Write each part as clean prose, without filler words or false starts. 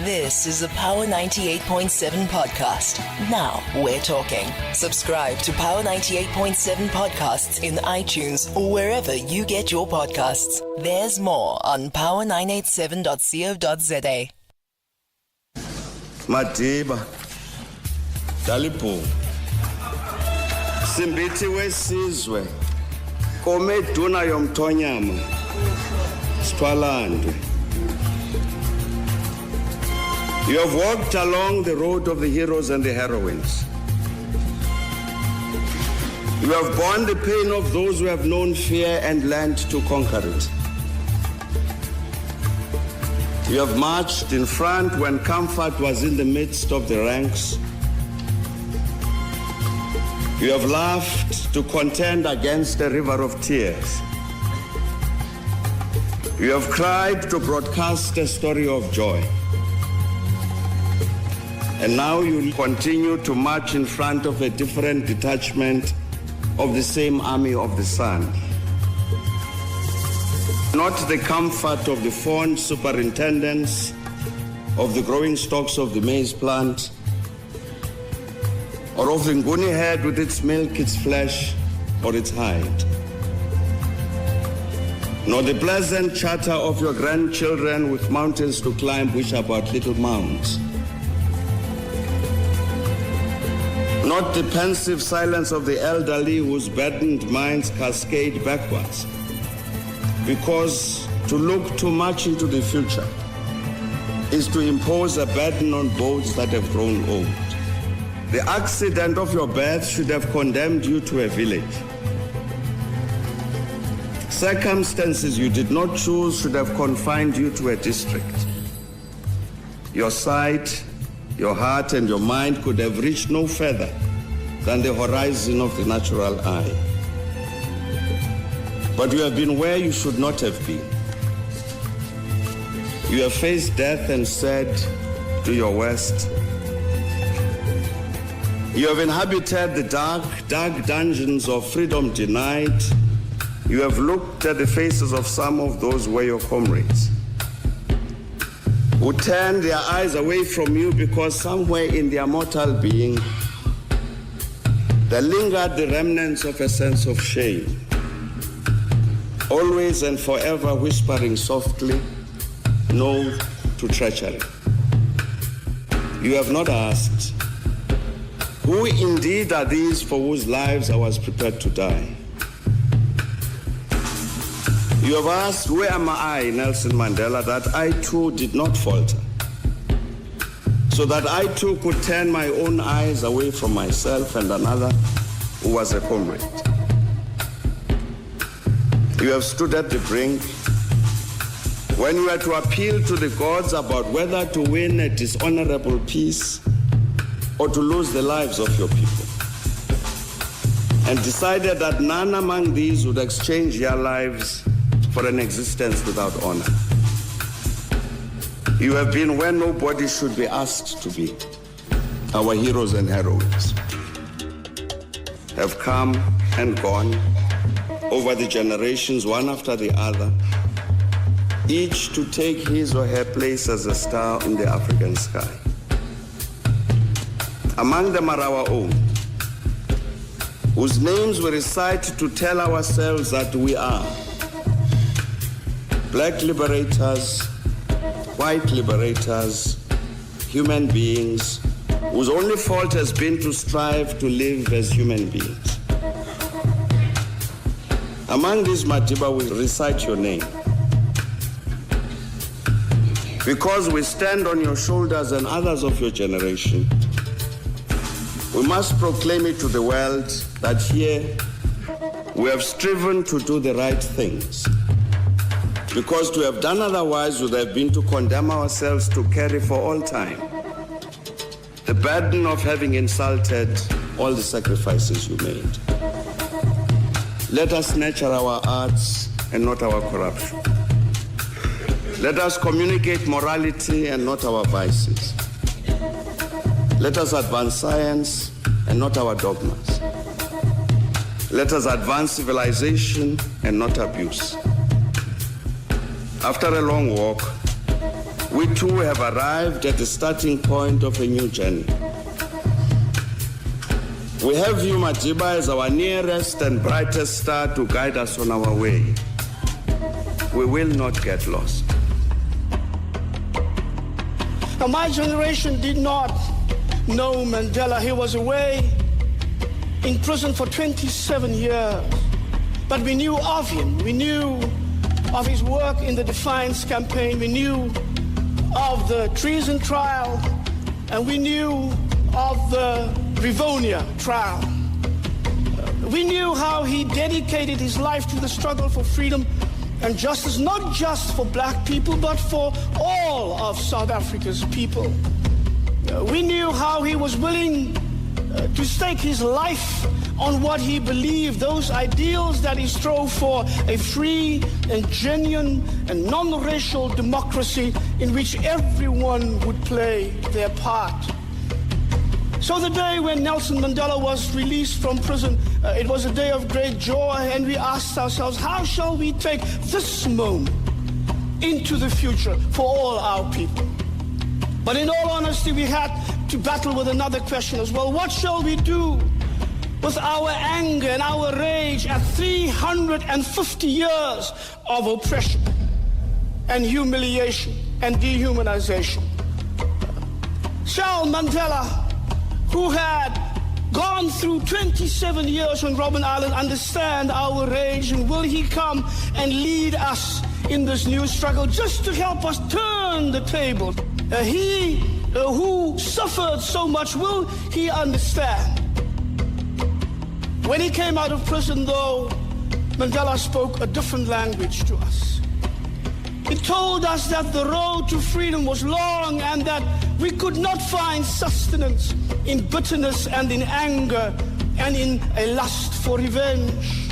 This is a Power 98.7 podcast. Now we're talking. Subscribe to Power 98.7 podcasts in iTunes or wherever you get your podcasts. There's more on power987.co.za. Madiba, Dalipo, Simbithi wesizwe, komeduna yomthonyama, Sithwalandwe. You have walked along the road of the heroes and the heroines. You have borne the pain of those who have known fear and learned to conquer it. You have marched in front when comfort was in the midst of the ranks. You have laughed to contend against a river of tears. You have cried to broadcast a story of joy. And now you continue to march in front of a different detachment of the same army of the sun. Not the comfort of the fond superintendence of the growing stalks of the maize plant, or of the nguni head with its milk, its flesh, or its hide, nor the pleasant chatter of your grandchildren with mountains to climb which are but little mounds. Not the pensive silence of the elderly whose burdened minds cascade backwards, because to look too much into the future is to impose a burden on boats that have grown old. The accident of your birth should have condemned you to a village. Circumstances you did not choose should have confined you to a district. Your sight, your heart and your mind could have reached no further than the horizon of the natural eye. But you have been where you should not have been. You have faced death and said to your west, you have inhabited the dark dungeons of freedom denied. You have looked at the faces of some of those who were your comrades, who turned their eyes away from you because somewhere in their mortal being there lingered the remnants of a sense of shame, always and forever whispering softly, no to treachery. You have not asked, who indeed are these for whose lives I was prepared to die? You have asked, where am I, Nelson Mandela, that I too did not falter, so that I too could turn my own eyes away from myself and another who was a comrade. You have stood at the brink when you had to appeal to the gods about whether to win a dishonorable peace or to lose the lives of your people, and decided that none among these would exchange their lives for an existence without honor. You have been where nobody should be asked to be. Our heroes and heroines have come and gone over the generations, one after the other, each to take his or her place as a star in the African sky. Among them are our own, whose names we recite to tell ourselves that we are black liberators, white liberators, human beings, whose only fault has been to strive to live as human beings. Among these, Madiba, we recite your name, because we stand on your shoulders and others of your generation. We must proclaim it to the world that here we have striven to do the right things, because to have done otherwise would have been to condemn ourselves to carry for all time the burden of having insulted all the sacrifices you made. Let us nurture our arts and not our corruption. Let us communicate morality and not our vices. Let us advance science and not our dogmas. Let us advance civilization and not abuse. After a long walk, we too have arrived at the starting point of a new journey. We have you, Madiba, as our nearest and brightest star to guide us on our way. We will not get lost. Now, my generation did not know Mandela. He was away in prison for 27 years. But we knew of him. We knew of his work in the Defiance campaign. We knew of the treason trial. And we knew of the Rivonia trial. We knew how he dedicated his life to the struggle for freedom and justice, not just for black people, but for all of South Africa's people. We knew how he was willing to stake his life on what he believed, those ideals that he strove for, a free and genuine and non-racial democracy in which everyone would play their part. So the day when Nelson Mandela was released from prison, it was a day of great joy, and we asked ourselves, how shall we take this moment into the future for all our people? But in all honesty, we had to battle with another question as well. What shall we do with our anger and our rage at 350 years of oppression and humiliation and dehumanization? Shall Mandela, who had gone through 27 years on Robben Island, understand our rage, and will he come and lead us in this new struggle just to help us turn the table? He who suffered so much, will he understand? When he came out of prison, though, Mandela spoke a different language to us. He told us that the road to freedom was long and that we could not find sustenance in bitterness and in anger and in a lust for revenge.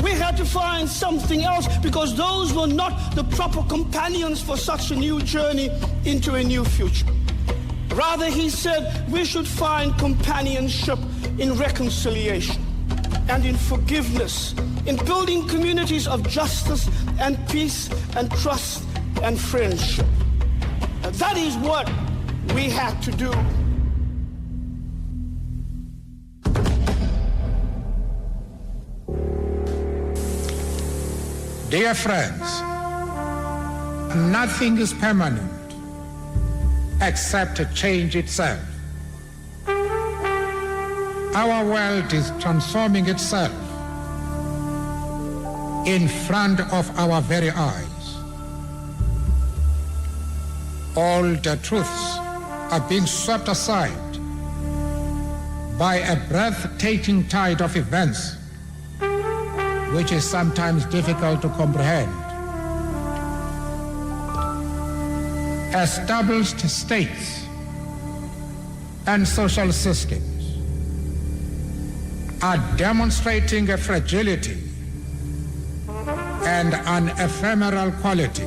We had to find something else because those were not the proper companions for such a new journey into a new future. Rather, he said, we should find companionship in reconciliation and in forgiveness, in building communities of justice and peace and trust and friendship. That is what we had to do. Dear friends, nothing is permanent except to change itself. Our world is transforming itself in front of our very eyes. All the truths are being swept aside by a breathtaking tide of events which is sometimes difficult to comprehend. Established states and social systems are demonstrating a fragility and an ephemeral quality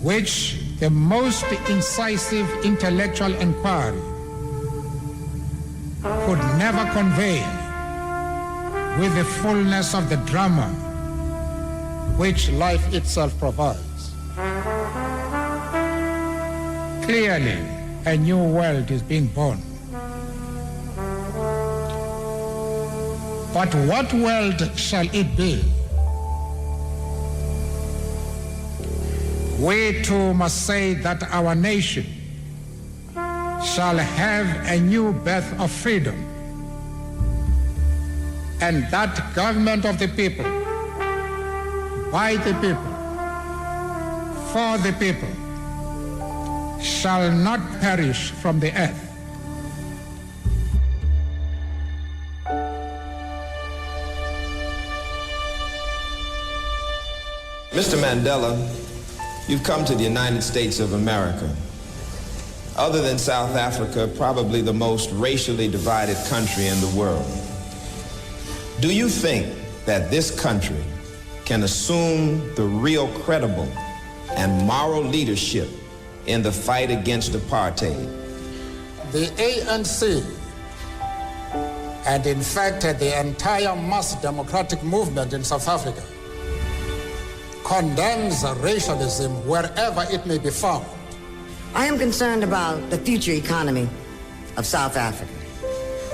which the most incisive intellectual inquiry could never convey with the fullness of the drama which life itself provides. Clearly, a new world is being born. But what world shall it be? We too must say that our nation shall have a new birth of freedom, and that government of the people, by the people, for the people, shall not perish from the earth. Mr. Mandela, you've come to the United States of America. Other than South Africa, probably the most racially divided country in the world. Do you think that this country can assume the real credible and moral leadership in the fight against apartheid? The ANC, and in fact the entire mass democratic movement in South Africa, condemns racialism wherever it may be found. I am concerned about the future economy of South Africa.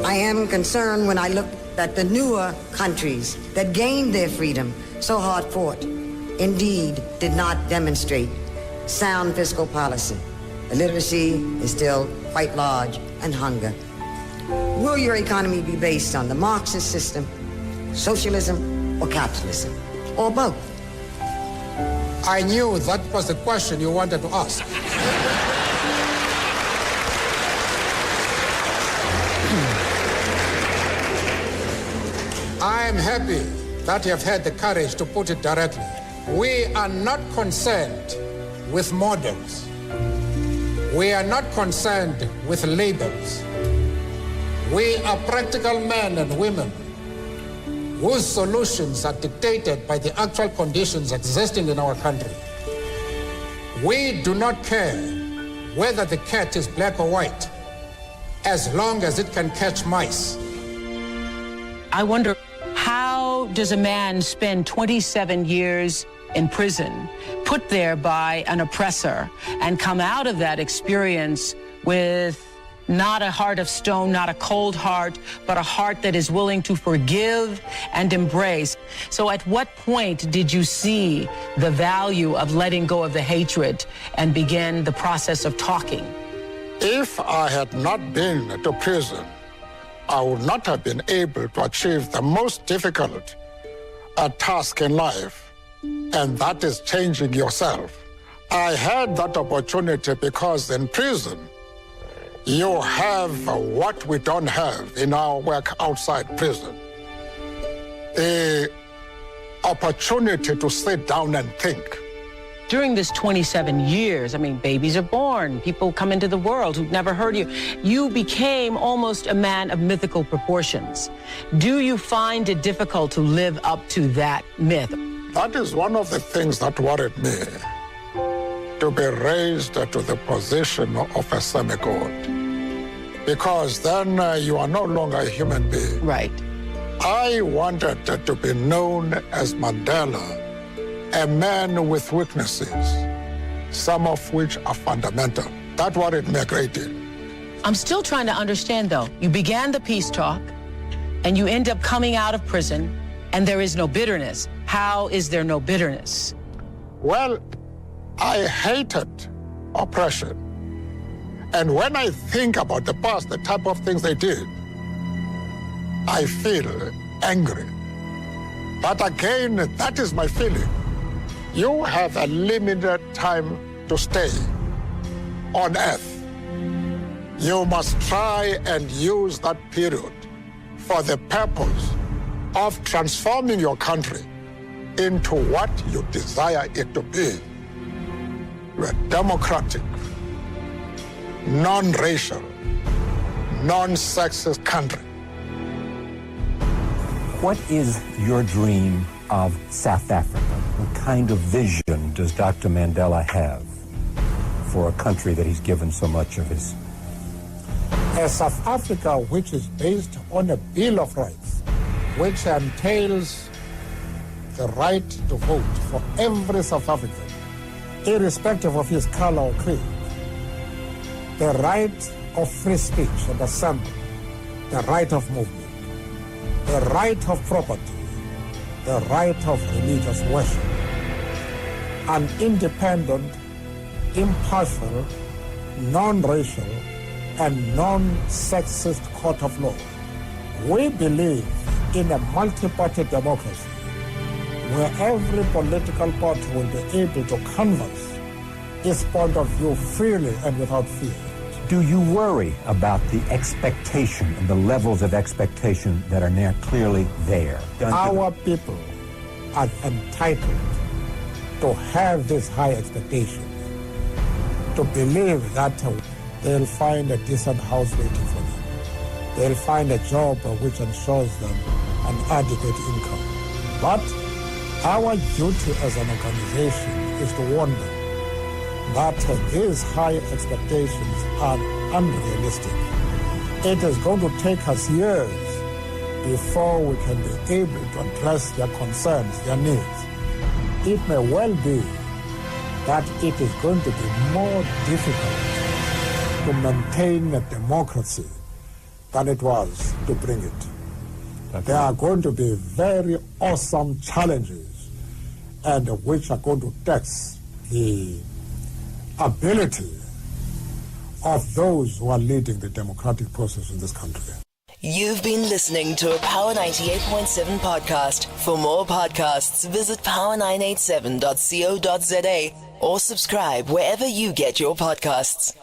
I am concerned when I look at the newer countries that gained their freedom so hard fought, indeed did not demonstrate sound fiscal policy. Illiteracy is still quite large, and hunger. Will your economy be based on the Marxist system, socialism, or capitalism, or both? I knew that was the question you wanted to ask. I am happy that you have had the courage to put it directly. We are not concerned with models. We are not concerned with labels. We are practical men and women whose solutions are dictated by the actual conditions existing in our country. We do not care whether the cat is black or white, as long as it can catch mice. I wonder, how does a man spend 27 years in prison, put there by an oppressor, and come out of that experience with not a heart of stone, not a cold heart, but a heart that is willing to forgive and embrace? So at what point did you see the value of letting go of the hatred and begin the process of talking? If I had not been to prison, I would not have been able to achieve the most difficult task in life, and that is changing yourself. I had that opportunity because in prison, you have what we don't have in our work outside prison. The opportunity to sit down and think. During this 27 years, I mean, babies are born, people come into the world who've never heard you. You became almost a man of mythical proportions. Do you find it difficult to live up to that myth? That is one of the things that worried me, to be raised to the position of a semi-god. Because then you are no longer a human being. Right. I wanted to be known as Mandela, a man with weaknesses, some of which are fundamental. That worried me a great deal. I'm still trying to understand, though. You began the peace talk, and you end up coming out of prison, and there is no bitterness. How is there no bitterness? Well, I hated oppression. And when I think about the past, the type of things they did, I feel angry. But again, that is my feeling. You have a limited time to stay on earth. You must try and use that period for the purpose of transforming your country into what you desire it to be. A democratic, non-racial, non-sexist country. What is your dream of South Africa? What kind of vision does Dr. Mandela have for a country that he's given so much of his? A South Africa which is based on a Bill of Rights, which entails the right to vote for every South African, irrespective of his color or creed, the right of free speech and assembly, the right of movement, the right of property, the right of religious worship, an independent, impartial, non-racial, and non-sexist court of law. We believe in a multi-party democracy where every political party will be able to canvass its point of view freely and without fear. Do you worry about the expectation and the levels of expectation that are now clearly there? Our people are entitled to have these high expectations, to believe that they'll find a decent house waiting for them. They'll find a job which ensures them an adequate income. But our duty as an organization is to warn them that these high expectations are unrealistic. It is going to take us years before we can be able to address their concerns, their needs. it may well be that it is going to be more difficult to maintain a democracy than it was to bring it. There are going to be very awesome challenges, and which are going to test the ability of those who are leading the democratic process in this country. You've been listening to a Power 98.7 podcast. For more podcasts, visit power987.co.za or subscribe wherever you get your podcasts.